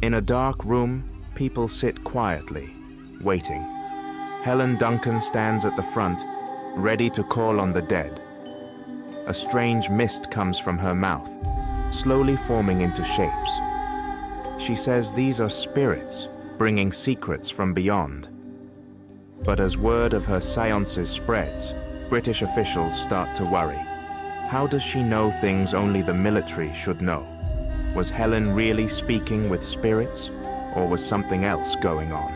In a dark room, people sit quietly, waiting. Helen Duncan stands at the front, ready to call on the dead. A strange mist comes from her mouth, slowly forming into shapes. She says these are spirits, bringing secrets from beyond. But as word of her séances spreads, British officials start to worry. How does she know things only the military should know? Was Helen really speaking with spirits, or was something else going on?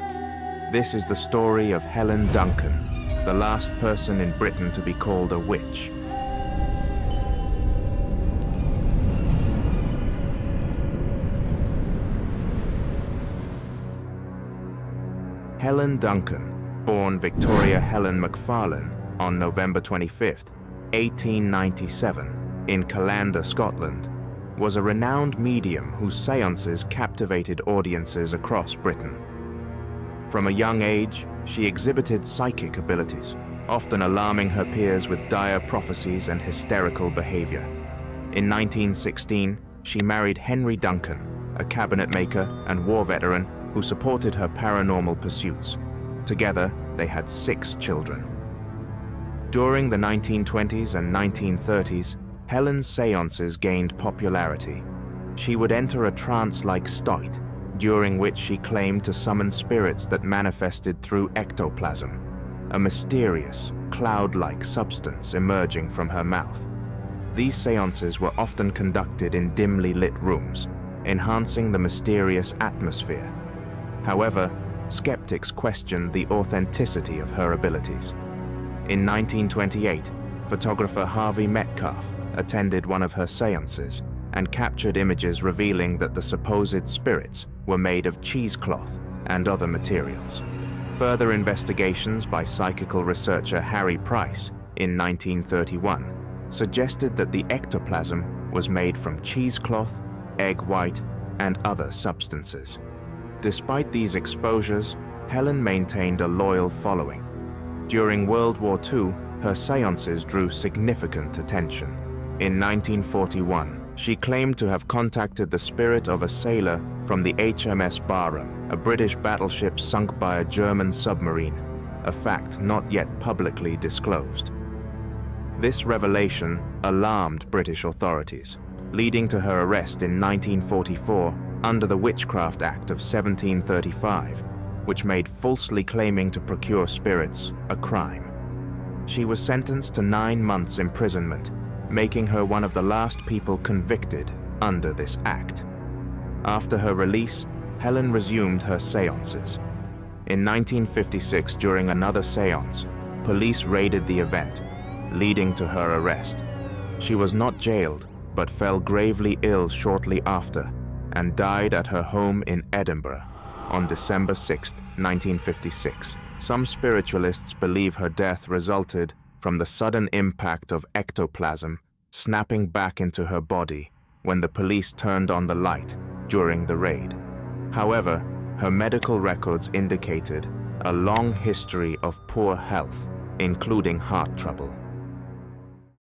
This is the story of Helen Duncan, the last person in Britain to be called a witch. Helen Duncan, born Victoria Helen Macfarlane on November 25, 1897, in Callander, Scotland, was a renowned medium whose séances captivated audiences across Britain. From a young age, she exhibited psychic abilities, often alarming her peers with dire prophecies and hysterical behavior. In 1916, she married Henry Duncan, a cabinet maker and war veteran who supported her paranormal pursuits. Together, they had 6 children. During the 1920s and 1930s, Helen's séances gained popularity. She would enter a trance-like state, during which she claimed to summon spirits that manifested through ectoplasm, a mysterious, cloud-like substance emerging from her mouth. These séances were often conducted in dimly lit rooms, enhancing the mysterious atmosphere. However, skeptics questioned the authenticity of her abilities. In 1928, photographer Harvey Metcalf attended one of her séances and captured images revealing that the supposed spirits were made of cheesecloth and other materials. Further investigations by psychical researcher Harry Price in 1931 suggested that the ectoplasm was made from cheesecloth, egg white, and other substances. Despite these exposures, Helen maintained a loyal following. During World War II, her séances drew significant attention. In 1941, she claimed to have contacted the spirit of a sailor from the HMS Barham, a British battleship sunk by a German submarine, a fact not yet publicly disclosed. This revelation alarmed British authorities, leading to her arrest in 1944 under the Witchcraft Act of 1735, which made falsely claiming to procure spirits a crime. She was sentenced to 9 months' imprisonment, making her one of the last people convicted under this act. After her release, Helen resumed her séances. In 1956, during another séance, police raided the event, leading to her arrest. She was not jailed, but fell gravely ill shortly after and died at her home in Edinburgh on December 6, 1956. Some spiritualists believe her death resulted from the sudden impact of ectoplasm snapping back into her body when the police turned on the light during the raid. However, her medical records indicated a long history of poor health, including heart trouble.